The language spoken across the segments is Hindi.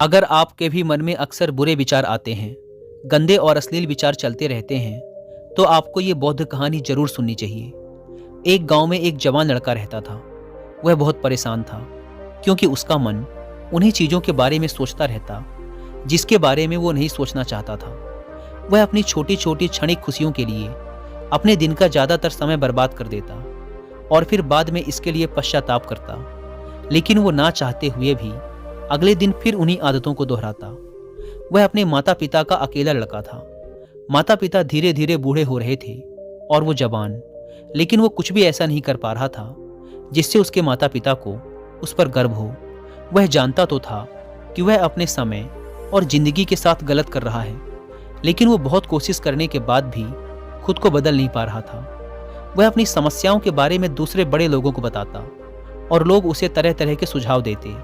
अगर आपके भी मन में अक्सर बुरे विचार आते हैं, गंदे और अश्लील विचार चलते रहते हैं, तो आपको ये बौद्ध कहानी जरूर सुननी चाहिए। एक गांव में एक जवान लड़का रहता था। वह बहुत परेशान था, क्योंकि उसका मन उन्हीं चीज़ों के बारे में सोचता रहता जिसके बारे में वो नहीं सोचना चाहता था। वह अपनी छोटी छोटी क्षणिक खुशियों के लिए अपने दिन का ज़्यादातर समय बर्बाद कर देता और फिर बाद में इसके लिए पश्चाताप करता। लेकिन वो ना चाहते हुए भी अगले दिन फिर उन्हीं आदतों को दोहराता। वह अपने माता पिता का अकेला लड़का था। माता पिता धीरे धीरे बूढ़े हो रहे थे और वो जवान, लेकिन वो कुछ भी ऐसा नहीं कर पा रहा था जिससे उसके माता पिता को उस पर गर्व हो। वह जानता तो था कि वह अपने समय और जिंदगी के साथ गलत कर रहा है, लेकिन वो बहुत कोशिश करने के बाद भी खुद को बदल नहीं पा रहा था। वह अपनी समस्याओं के बारे में दूसरे बड़े लोगों को बताता और लोग उसे तरह तरह के सुझाव देते,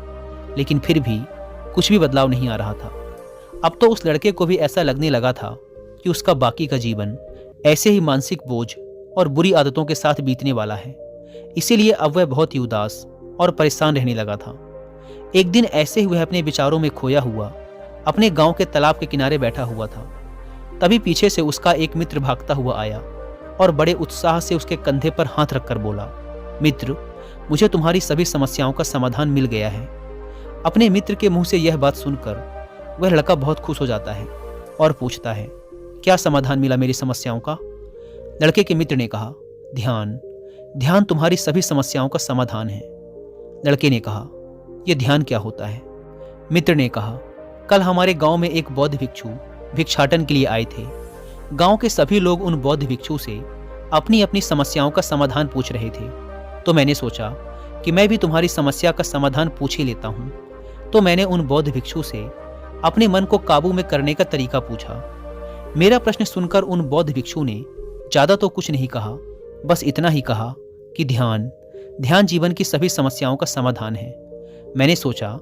लेकिन फिर भी कुछ भी बदलाव नहीं आ रहा था। अब तो उस लड़के को भी ऐसा लगने लगा था कि उसका बाकी का जीवन ऐसे ही मानसिक बोझ और बुरी आदतों के साथ बीतने वाला है। इसीलिए अब वह बहुत ही उदास और परेशान रहने लगा था। एक दिन ऐसे ही वह अपने विचारों में खोया हुआ अपने गांव के तालाब के किनारे बैठा हुआ था। तभी पीछे से उसका एक मित्र भागता हुआ आया और बड़े उत्साह से उसके कंधे पर हाथ रखकर बोला, मित्र, मुझे तुम्हारी सभी समस्याओं का समाधान मिल गया है। अपने मित्र के मुंह से यह बात सुनकर वह लड़का बहुत खुश हो जाता है और पूछता है, क्या समाधान मिला मेरी समस्याओं का? लड़के के मित्र ने कहा, ध्यान। ध्यान तुम्हारी सभी समस्याओं का समाधान है। लड़के ने कहा, यह ध्यान क्या होता है? मित्र ने कहा, कल हमारे गांव में एक बौद्ध भिक्षु भिक्षाटन के लिए आए थे। गांव के सभी लोग उन बौद्ध भिक्षु से अपनी अपनी समस्याओं का समाधान पूछ रहे थे। तो मैंने सोचा कि मैं भी तुम्हारी समस्या का समाधान पूछ ही लेता हूँ। तो मैंने उन बौद्ध भिक्षु से अपने मन को काबू में करने का तरीका पूछा। मेरा प्रश्न सुनकर उन बौद्ध भिक्षु ने ज़्यादा तो कुछ नहीं कहा, बस इतना ही कहा कि ध्यान, ध्यान जीवन की सभी समस्याओं का समाधान है। मैंने सोचा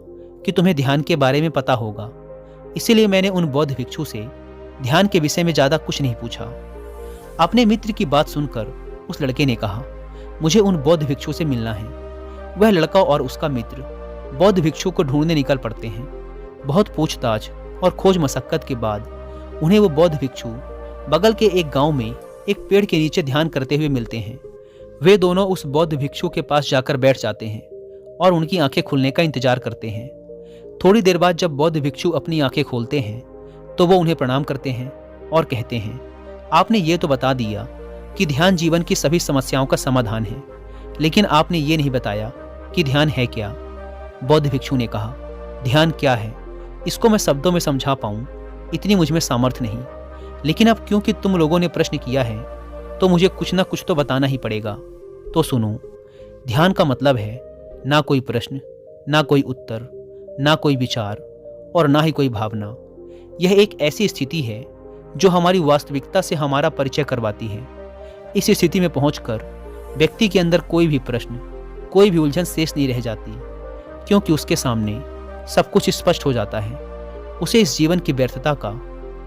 कि तुम्हें ध्यान के बारे में पता होगा, इसीलिए मैंने उन बौद्ध भिक्षु से ध्यान के विषय में ज़्यादा कुछ नहीं पूछा। अपने मित्र की बात सुनकर उस लड़के ने कहा, मुझे उन बौद्ध भिक्षु से मिलना है। वह लड़का और उसका मित्र बौद्ध भिक्षु को ढूंढने निकल पड़ते हैं। बहुत पूछताछ और खोज मशक्कत के बाद उन्हें वो बौद्ध भिक्षु बगल के एक गांव में एक पेड़ के नीचे ध्यान करते हुए मिलते हैं। वे दोनों उस बौद्ध भिक्षु के पास जाकर बैठ जाते हैं और उनकी आंखें खुलने का इंतजार करते हैं। थोड़ी देर बाद जब बौद्ध भिक्षु अपनी आंखें खोलते हैं तो वो उन्हें प्रणाम करते हैं और कहते हैं, आपने ये तो बता दिया कि ध्यान जीवन की सभी समस्याओं का समाधान है, लेकिन आपने ये नहीं बताया कि ध्यान है क्या। बौद्ध भिक्षु ने कहा, ध्यान क्या है इसको मैं शब्दों में समझा पाऊं इतनी मुझ में सामर्थ्य नहीं, लेकिन अब क्योंकि तुम लोगों ने प्रश्न किया है तो मुझे कुछ ना कुछ तो बताना ही पड़ेगा। तो सुनो, ध्यान का मतलब है ना कोई प्रश्न, ना कोई उत्तर, ना कोई विचार और ना ही कोई भावना। यह एक ऐसी स्थिति है जो हमारी वास्तविकता से हमारा परिचय करवाती है। इस स्थिति में पहुंचकर व्यक्ति के अंदर कोई भी प्रश्न, कोई भी उलझन शेष नहीं रह जाती, क्योंकि उसके सामने सब कुछ स्पष्ट हो जाता है। उसे इस जीवन की व्यर्थता का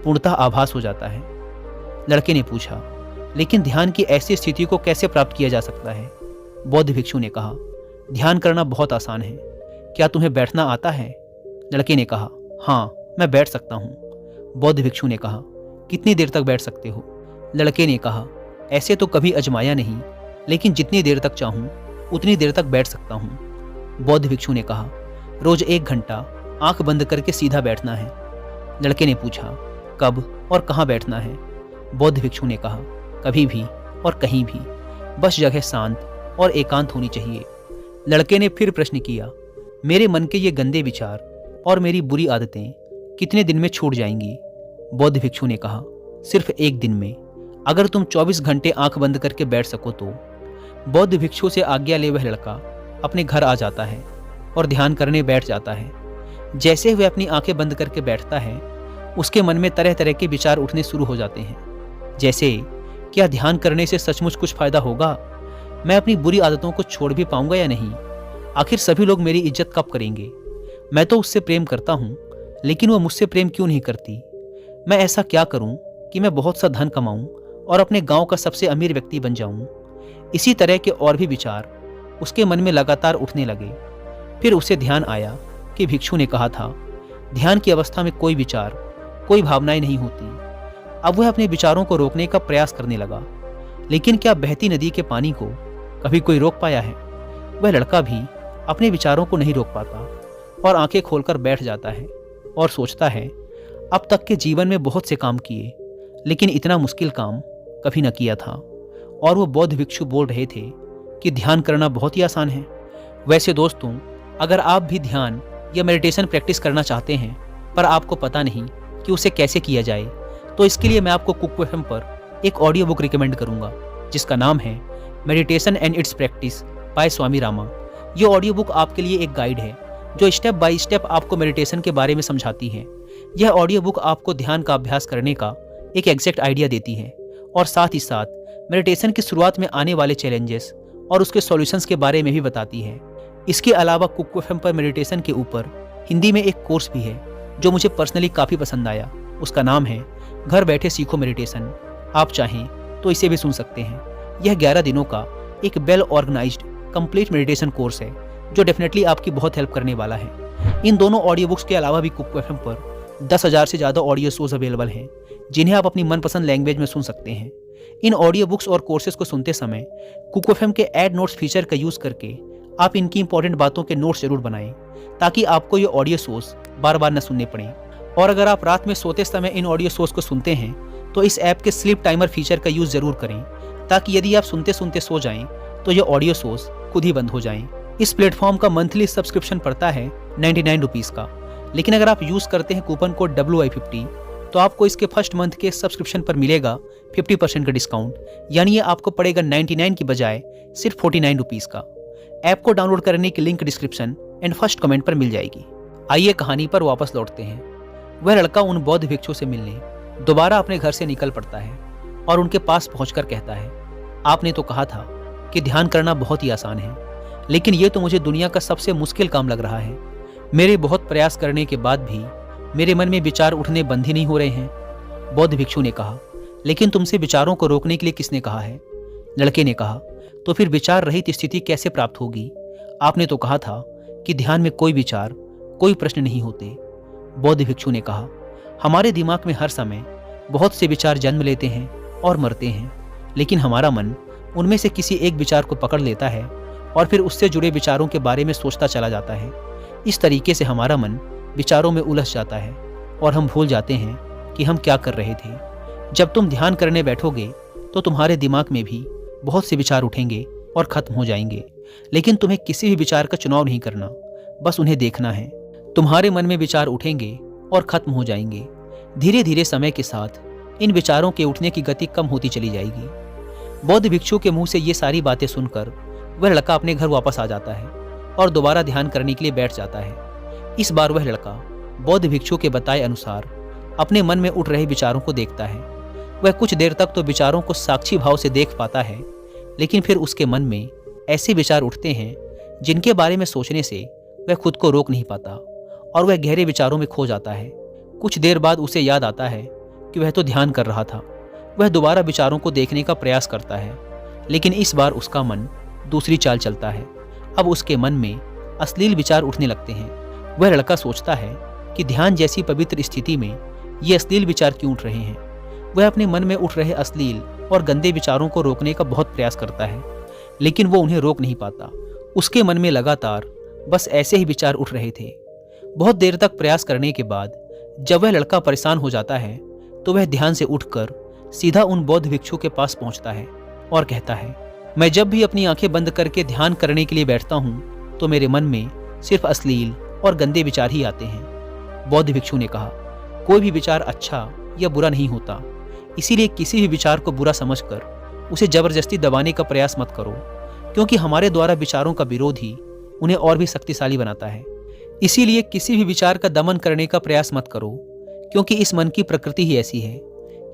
पूर्णतः आभास हो जाता है। लड़के ने पूछा, लेकिन ध्यान की ऐसी स्थिति को कैसे प्राप्त किया जा सकता है? बौद्ध भिक्षु ने कहा, ध्यान करना बहुत आसान है। क्या तुम्हें बैठना आता है? लड़के ने कहा, हाँ, मैं बैठ सकता हूँ। बौद्ध भिक्षु ने कहा, कितनी देर तक बैठ सकते हो? लड़के ने कहा, ऐसे तो कभी आजमाया नहीं, लेकिन जितनी देर तक चाहूँ उतनी देर तक बैठ सकता हूँ। बौद्ध भिक्षु ने कहा, रोज 1 घंटा आंख बंद करके सीधा बैठना है। लड़के ने पूछा, कब और कहाँ बैठना है? बौद्ध भिक्षु ने कहा, कभी भी और कहीं भी, बस जगह शांत और एकांत होनी चाहिए। लड़के ने फिर प्रश्न किया, मेरे मन के ये गंदे विचार और मेरी बुरी आदतें कितने दिन में छूट जाएंगी? बौद्ध भिक्षु ने कहा, सिर्फ 1 दिन में, अगर तुम 24 घंटे आंख बंद करके बैठ सको तो। बौद्ध भिक्षु से आज्ञा ले वह लड़का अपने घर आ जाता है और ध्यान करने बैठ जाता है। जैसे वह अपनी आंखें बंद करके बैठता है, उसके मन में तरह तरह के विचार उठने शुरू हो जाते हैं। जैसे, क्या ध्यान करने से सचमुच कुछ फायदा होगा? मैं अपनी बुरी आदतों को छोड़ भी पाऊंगा या नहीं? आखिर सभी लोग मेरी इज्जत कब करेंगे? मैं तो उससे प्रेम करता हूँ, लेकिन वो मुझसे प्रेम क्यों नहीं करती? मैं ऐसा क्या करूँ कि मैं बहुत सा धन कमाऊँ और अपने गांव का सबसे अमीर व्यक्ति बन जाऊँ? इसी तरह के और भी विचार उसके मन में लगातार उठने लगे। फिर उसे ध्यान आया कि भिक्षु ने कहा था, ध्यान की अवस्था में कोई विचार, कोई भावनाएं नहीं होती। अब वह अपने विचारों को रोकने का प्रयास करने लगा, लेकिन क्या बहती नदी के पानी को कभी कोई रोक पाया है? वह लड़का भी अपने विचारों को नहीं रोक पाता और आंखें खोलकर बैठ जाता है और सोचता है, अब तक के जीवन में बहुत से काम किए, लेकिन इतना मुश्किल काम कभी न किया था। और वो बौद्ध भिक्षु बोल रहे थे कि ध्यान करना बहुत ही आसान है। वैसे दोस्तों, अगर आप भी ध्यान या मेडिटेशन प्रैक्टिस करना चाहते हैं पर आपको पता नहीं कि उसे कैसे किया जाए, तो इसके लिए मैं आपको कुक एफएम पर एक ऑडियो बुक रिकमेंड करूंगा जिसका नाम है meditation and its practice by Swami Rama. ये ऑडियो बुक आपके लिए एक गाइड है जो स्टेप बाय स्टेप आपको मेडिटेशन के बारे में समझाती है। यह ऑडियो बुक आपको ध्यान का अभ्यास करने का एक एग्जैक्ट आइडिया देती है और साथ ही साथ मेडिटेशन की शुरुआत में आने वाले चैलेंजेस और उसके सॉल्यूशंस के बारे में भी बताती है। इसके अलावा कुक एफएम पर मेडिटेशन के ऊपर हिंदी में एक कोर्स भी है जो मुझे पर्सनली काफ़ी पसंद आया। उसका नाम है घर बैठे सीखो मेडिटेशन। आप चाहें तो इसे भी सुन सकते हैं। यह 11 दिनों का एक well organised complete meditation course है जो डेफिनेटली आपकी बहुत हेल्प करने वाला है। इन दोनों ऑडियो बुक्स के अलावा भी कुक एफएम पर 10,000 से ज़्यादा ऑडियो शोज अवेलेबल हैं जिन्हें आप अपनी मनपसंद लैंग्वेज में सुन सकते हैं। इन ऑडियो बुक्स और कोर्सेज को सुनते समय कुक एफएम के ऐड नोट्स फीचर का यूज़ करके आप इनकी इंपॉर्टेंट बातों के नोट्स जरूर बनाएं ताकि आपको ये ऑडियो शोज बार बार न सुनने पड़ें। और अगर आप रात में सोते समय इन ऑडियो शोज को सुनते हैं तो इस ऐप के स्लीप टाइमर फीचर का यूज़ जरूर करें ताकि यदि आप सुनते सुनते सो जाएं तो ये ऑडियो शोज खुद ही बंद हो जाएं। इस प्लेटफॉर्म का मंथली सब्सक्रिप्शन पड़ता है 99 रुपीज़ का, लेकिन अगर आप यूज़ करते हैं कूपन कोड WI50 तो आपको इसके फर्स्ट मंथ के सब्सक्रिप्शन पर मिलेगा 50% का डिस्काउंट, यानी ये आपको पड़ेगा 99 की बजाय सिर्फ 49 रुपीज़ का। ऐप को डाउनलोड करने की link description and first comment पर मिल जाएगी। आइए कहानी पर वापस लौटते हैं। वह लड़का उन बौद्ध भिक्षु से मिलने दोबारा अपने घर से निकल पड़ता है और उनके पास पहुंचकर कहता है, आपने तो कहा था कि ध्यान करना बहुत ही आसान है, लेकिन ये तो मुझे दुनिया का सबसे मुश्किल काम लग रहा है। मेरे बहुत प्रयास करने के बाद भी मेरे मन में विचार उठने बंद ही नहीं हो रहे हैं। बौद्ध भिक्षु ने कहा, लेकिन तुमसे विचारों को रोकने के लिए किसने कहा है? लड़के ने कहा, तो फिर विचार रहित स्थिति कैसे प्राप्त होगी? आपने तो कहा था कि ध्यान में कोई विचार, कोई प्रश्न नहीं होते। बौद्ध भिक्षु ने कहा, हमारे दिमाग में हर समय बहुत से विचार जन्म लेते हैं और मरते हैं, लेकिन हमारा मन उनमें से किसी एक विचार को पकड़ लेता है और फिर उससे जुड़े विचारों के बारे में सोचता चला जाता है। इस तरीके से हमारा मन विचारों में उलझ जाता है और हम भूल जाते हैं कि हम क्या कर रहे थे। जब तुम ध्यान करने बैठोगे तो तुम्हारे दिमाग में भी बहुत से विचार उठेंगे और खत्म हो जाएंगे, लेकिन तुम्हें किसी भी विचार का चुनाव नहीं करना, बस उन्हें देखना है। तुम्हारे मन में विचार उठेंगे और खत्म हो जाएंगे। धीरे धीरे समय के साथ इन विचारों के उठने की गति कम होती चली जाएगी। बौद्ध भिक्षु के मुंह से ये सारी बातें सुनकर वह लड़का अपने घर वापस आ जाता है और दोबारा ध्यान करने के लिए बैठ जाता है। इस बार वह लड़का बौद्ध भिक्षु के बताए अनुसार अपने मन में उठ रहे विचारों को देखता है। वह कुछ देर तक तो विचारों को साक्षी भाव से देख पाता है, लेकिन फिर उसके मन में ऐसे विचार उठते हैं जिनके बारे में सोचने से वह खुद को रोक नहीं पाता और वह गहरे विचारों में खो जाता है। कुछ देर बाद उसे याद आता है कि वह तो ध्यान कर रहा था। वह दोबारा विचारों को देखने का प्रयास करता है, लेकिन इस बार उसका मन दूसरी चाल चलता है। अब उसके मन में अश्लील विचार उठने लगते हैं। वह लड़का सोचता है कि ध्यान जैसी पवित्र स्थिति में ये अश्लील विचार क्यों उठ रहे हैं। वह अपने मन में उठ रहे अश्लील और गंदे विचारों को रोकने का बहुत प्रयास करता है, लेकिन वो उन्हें रोक नहीं पाता। उसके मन में लगातार बस ऐसे ही विचार उठ रहे थे। बहुत देर तक प्रयास करने के बाद जब वह लड़का परेशान हो जाता है तो वह ध्यान से उठकर सीधा उन बौद्ध भिक्षु के पास पहुंचता है और कहता है, मैं जब भी अपनी आंखें बंद करके ध्यान करने के लिए बैठता हूं तो मेरे मन में सिर्फ अश्लील और गंदे विचार ही आते हैं। बौद्ध भिक्षु ने कहा, कोई भी विचार अच्छा या बुरा नहीं होता, इसीलिए किसी भी विचार को बुरा समझकर उसे जबरदस्ती दबाने का प्रयास मत करो, क्योंकि हमारे द्वारा विचारों का विरोध ही उन्हें और भी शक्तिशाली बनाता है। इसीलिए किसी भी विचार का दमन करने का प्रयास मत करो, क्योंकि इस मन की प्रकृति ही ऐसी है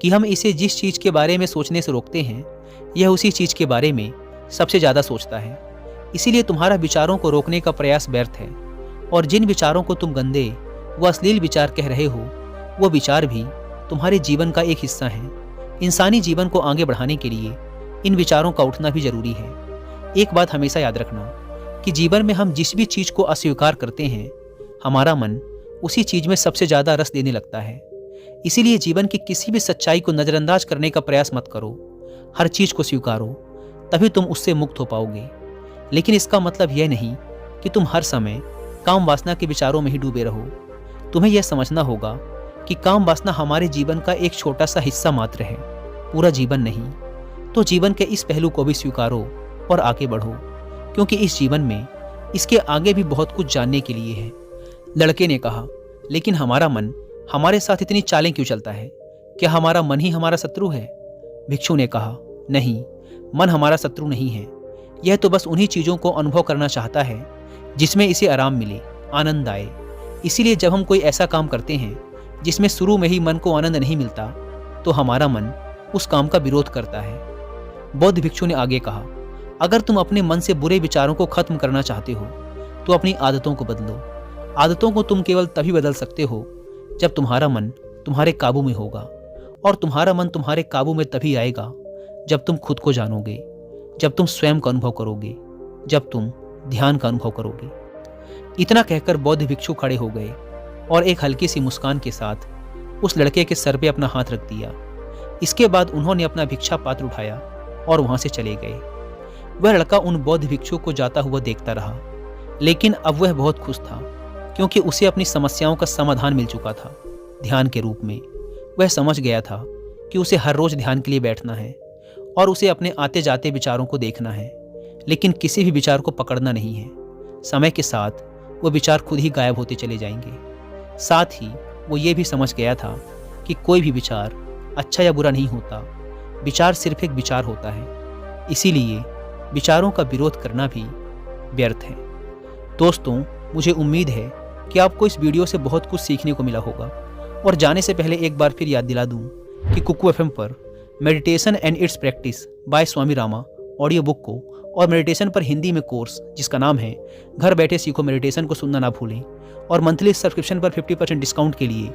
कि हम इसे जिस चीज़ के बारे में सोचने से रोकते हैं यह उसी चीज़ के बारे में सबसे ज़्यादा सोचता है। इसीलिए तुम्हारा विचारों को रोकने का प्रयास व्यर्थ है, और जिन विचारों को तुम गंदे व अश्लील विचार कह रहे हो वो विचार भी तुम्हारे जीवन का एक हिस्सा है। इंसानी जीवन को आगे बढ़ाने के लिए इन विचारों का उठना भी जरूरी है। एक बात हमेशा याद रखना कि जीवन में हम जिस भी चीज़ को अस्वीकार करते हैं हमारा मन उसी चीज में सबसे ज्यादा रस देने लगता है। इसीलिए जीवन की किसी भी सच्चाई को नजरअंदाज करने का प्रयास मत करो। हर चीज को स्वीकारो, तभी तुम उससे मुक्त हो पाओगे। लेकिन इसका मतलब यह नहीं कि तुम हर समय काम वासना के विचारों में ही डूबे रहो। तुम्हें यह समझना होगा कि काम वासना हमारे जीवन का एक छोटा सा हिस्सा मात्र है, पूरा जीवन नहीं। तो जीवन के इस पहलू को भी स्वीकारो और आगे बढ़ो, क्योंकि इस जीवन में इसके आगे भी बहुत कुछ जानने के लिए है। लड़के ने कहा, लेकिन हमारा मन हमारे साथ इतनी चालें क्यों चलता है? क्या हमारा मन ही हमारा शत्रु है? भिक्षु ने कहा, नहीं, मन हमारा शत्रु नहीं है। यह तो बस उन्हीं चीज़ों को अनुभव करना चाहता है जिसमें इसे आराम मिले, आनंद आए। इसीलिए जब हम कोई ऐसा काम करते हैं जिसमें शुरू में ही मन को आनंद नहीं मिलता, तो हमारा मन उस काम का विरोध करता है। बौद्ध भिक्षु ने आगे कहा, अगर तुम अपने मन से बुरे विचारों को खत्म करना चाहते हो तो अपनी आदतों को बदलो। आदतों को तुम केवल तभी बदल सकते हो जब तुम्हारा मन तुम्हारे काबू में होगा, और तुम्हारा मन तुम्हारे काबू में तभी आएगा जब तुम खुद को जानोगे, जब तुम स्वयं का अनुभव करोगे, जब तुम ध्यान का अनुभव करोगे। इतना कहकर बौद्ध भिक्षु खड़े हो गए और एक हल्की सी मुस्कान के साथ उस लड़के के सर पे अपना हाथ रख दिया। इसके बाद उन्होंने अपना भिक्षा पात्र उठाया और वहां से चले गए। वह लड़का उन बौद्ध भिक्षु को जाता हुआ देखता रहा, लेकिन अब वह बहुत खुश था, क्योंकि उसे अपनी समस्याओं का समाधान मिल चुका था ध्यान के रूप में। वह समझ गया था कि उसे हर रोज ध्यान के लिए बैठना है और उसे अपने आते जाते विचारों को देखना है, लेकिन किसी भी विचार को पकड़ना नहीं है। समय के साथ वो विचार खुद ही गायब होते चले जाएंगे। साथ ही वो ये भी समझ गया था कि कोई भी विचार अच्छा या बुरा नहीं होता, विचार सिर्फ एक विचार होता है। इसीलिए विचारों का विरोध करना भी व्यर्थ है। दोस्तों, मुझे उम्मीद है कि आपको इस वीडियो से बहुत कुछ सीखने को मिला होगा। और जाने से पहले एक बार फिर याद दिला दूं कि कुकू FM पर meditation and its practice by Swami Rama audio book को और मेडिटेशन पर हिंदी में कोर्स जिसका नाम है घर बैठे सीखो मेडिटेशन को सुनना ना भूलें। और मंथली सब्सक्रिप्शन पर 50% डिस्काउंट के लिए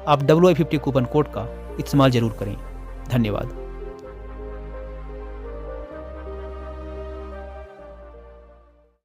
आप WI50 कूपन कोड का इस्तेमाल जरूर करें। धन्यवाद।